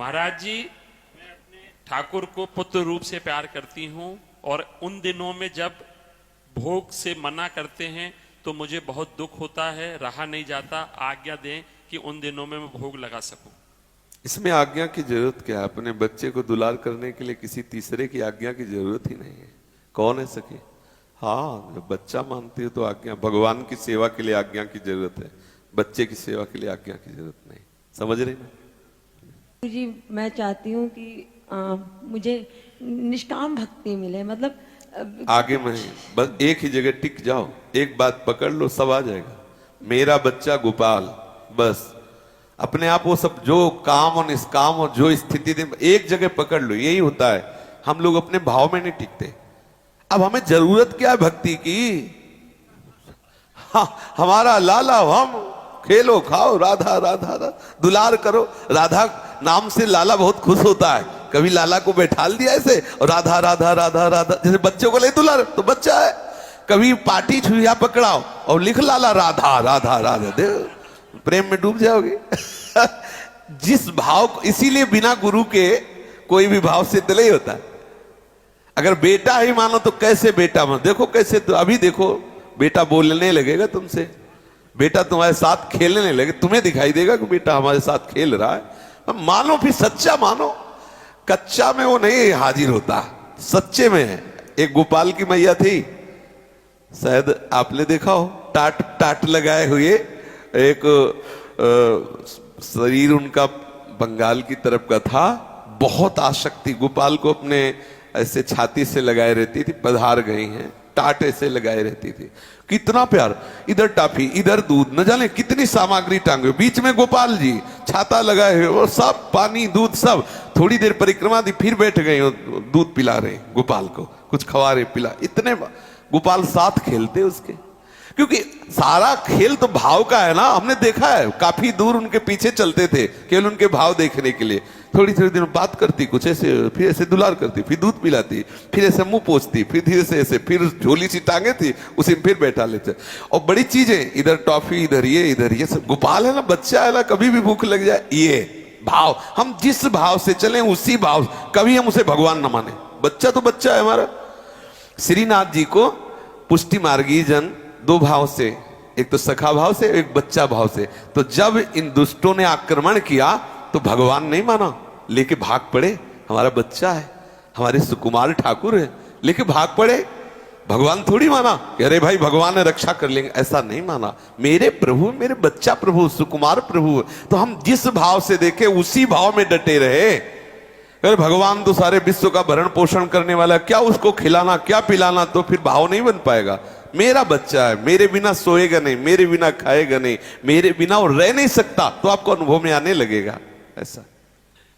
महाराज जी, मैं अपने ठाकुर को पुत्र रूप से प्यार करती हूँ और उन दिनों में जब भोग से मना करते हैं तो मुझे बहुत दुख होता है, रहा नहीं जाता। आज्ञा दें कि उन दिनों में मैं भोग लगा सकूं। इसमें आज्ञा की जरूरत क्या है? अपने बच्चे को दुलार करने के लिए किसी तीसरे की आज्ञा की जरूरत ही नहीं है। कौन है सके? हाँ, जब बच्चा मानती हो तो आज्ञा, भगवान की सेवा के लिए आज्ञा की जरूरत है, बच्चे की सेवा के लिए आज्ञा की जरूरत नहीं। समझ रही ना जी? मैं चाहती हूँ कि मुझे निष्काम भक्ति मिले, मतलब आगे में बस एक ही जगह टिक जाओ, एक बात पकड़ लो, सब आ जाएगा। मेरा बच्चा गोपाल, बस अपने आप वो सब जो काम और निष्काम और जो स्थिति एक जगह पकड़ लो, यही होता है। हम लोग अपने भाव में नहीं टिकते। अब हमें जरूरत क्या है भक्ति की? हाँ, हमारा लाला हम, खेलो खाओ राधा राधा राधा, दुलार करो। राधा नाम से लाला बहुत खुश होता है। कभी लाला को बैठाल दिया ऐसे और राधा राधा राधा राधा, जैसे बच्चों को ले दुलार तो बच्चा है। कभी पाटी छुरिया पकड़ाओ और लिख लाला राधा राधा राधा, दे प्रेम में डूब जाओगे। जिस भाव को, इसीलिए बिना गुरु के कोई भी भाव सिद्ध नहीं होता। अगर बेटा ही मानो तो कैसे बेटा मानो, देखो कैसे, तो अभी देखो बेटा बोलने लगेगा तुमसे, बेटा तुम्हारे साथ खेलने लगे, तुम्हें दिखाई देगा कि बेटा हमारे साथ खेल रहा है। मानो, फिर सच्चा मानो। कच्चा में वो नहीं हाजिर होता, सच्चे में है। एक गोपाल की मैया थी, शायद आपने देखा हो, टाट टाट लगाए हुए, एक शरीर उनका बंगाल की तरफ का था। बहुत आसक्ति, गोपाल को अपने ऐसे छाती से लगाए रहती थी। पधार गई हैं, टाट ऐसे लगाए रहती थी। कितना प्यार, इधर टाफी इधर दूध, न जाने कितनी सामग्री टांगे, बीच में गोपाल जी छाता लगाए हुए और सब पानी दूध सब। थोड़ी देर परिक्रमा दी, फिर बैठ गई, दूध पिला रहे गोपाल को, कुछ खवा रहे, पिला। इतने गोपाल साथ खेलते उसके, क्योंकि सारा खेल तो भाव का है ना। हमने देखा है, काफी दूर उनके पीछे चलते थे केवल उनके भाव देखने के लिए। थोड़ी थोड़ी देर बात करती कुछ ऐसे, फिर ऐसे दुलार करती, फिर दूध पिलाती, फिर ऐसे मुंह पोंछती, फिर धीरे से ऐसे, फिर झोली सी टांगे थी उसी में फिर बैठा लेते। और बड़ी चीजें, इधर टॉफी इधर ये सब। गोपाल है ना, बच्चा है ना, कभी भी भूख लग जाए, ये भाव, हम जिस भाव से चले उसी भाव, कभी हम उसे भगवान न माने। बच्चा तो बच्चा है हमारा। श्रीनाथ जी को पुष्टि मार्गी जन दो भाव से, एक तो सखा भाव से, एक बच्चा भाव से। तो जब इन दुष्टों ने आक्रमण किया तो भगवान नहीं माना, लेके भाग पड़े। हमारा बच्चा है, हमारे सुकुमार ठाकुर है, लेके भाग पड़े। भगवान थोड़ी माना कि अरे भाई भगवान ने रक्षा कर लेंगे, ऐसा नहीं माना। मेरे प्रभु, मेरे बच्चा प्रभु, सुकुमार प्रभु। तो हम जिस भाव से देखे उसी भाव में डटे रहे। अरे भगवान तो सारे विश्व का भरण पोषण करने वाला, क्या उसको खिलाना क्या पिलाना, तो फिर भाव नहीं बन पाएगा। मेरा बच्चा है, मेरे बिना सोएगा नहीं, मेरे बिना खाएगा नहीं, मेरे बिना वो रह नहीं सकता, तो आपको अनुभव में आने लगेगा। ऐसा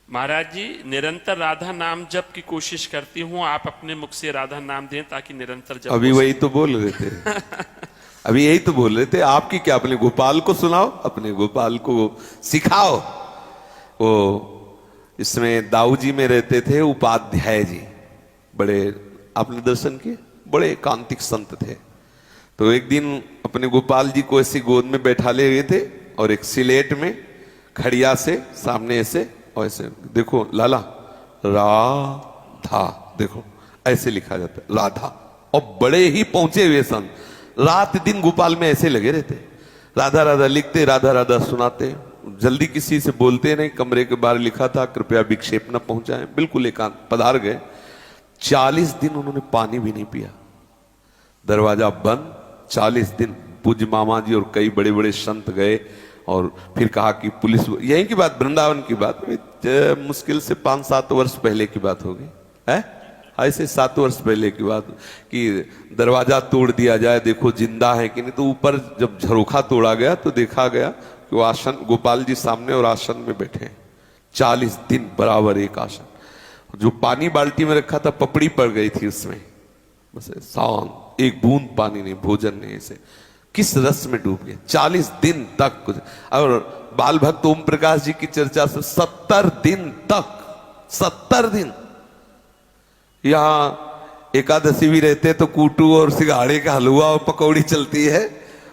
महाराज जी, निरंतर राधा नाम जप की कोशिश करती हूँ, आप अपने मुख से राधा नाम दें ताकि निरंतर जप। अभी वही तो बोल रहे थे। अभी यही तो बोल रहे थे। आपकी क्या, अपने गोपाल को सुनाओ, अपने गोपाल को सिखाओ। वो इसमें दाऊ जी में रहते थे उपाध्याय जी, बड़े, आपने दर्शन किए, बड़े एकांतिक संत थे। तो एक दिन अपने गोपाल जी को ऐसे गोद में बैठाले हुए थे और एक सिलेट में खड़िया से सामने ऐसे, और ऐसे देखो लाला, राधा, देखो ऐसे लिखा जाता है राधा। और बड़े ही पहुंचे हुए सन, रात दिन गोपाल में ऐसे लगे रहते, राधा राधा लिखते, राधा राधा सुनाते। जल्दी किसी से बोलते नहीं। कमरे के बाहर लिखा था कृपया विक्षेप न पहुंचाएं, बिल्कुल एकांत। पधार गए। 40 दिन उन्होंने पानी भी नहीं पिया, दरवाजा बंद। 40 दिन पूज्य मामा जी और कई बड़े बड़े संत गए और फिर कहा कि पुलिस, यहीं की बात, वृंदावन की बात, मुश्किल से 5-7 वर्ष पहले की बात होगी, है ऐसे 7 वर्ष पहले की बात, कि दरवाजा तोड़ दिया जाए, देखो जिंदा है कि नहीं। तो ऊपर जब झरोखा तोड़ा गया तो देखा गया कि वो आसन, गोपाल जी सामने और आसन में बैठे हैं। 40 दिन बराबर एक आसन। जो पानी बाल्टी में रखा था पपड़ी पड़ गई थी उसमें, बस शांत, एक बूंद पानी नहीं, भोजन नहीं, ऐसे किस रस में डूब गए 40 दिन तक। कुछ और बाल भक्त ओम प्रकाश जी की चर्चा से 70 दिन तक, 70 दिन। यहां एकादशी भी रहते तो कूटू और सिंघाड़े का हलवा और पकौड़ी चलती है,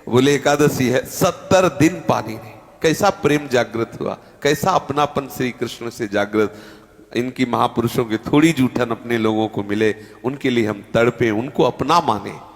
बोले एकादशी है, 70 दिन पानी नहीं। कैसा प्रेम जागृत हुआ, कैसा अपनापन श्री कृष्ण से जागृत। इनकी महापुरुषों के थोड़ी जूठन अपने लोगों को मिले, उनके लिए हम तड़पे, उनको अपना माने।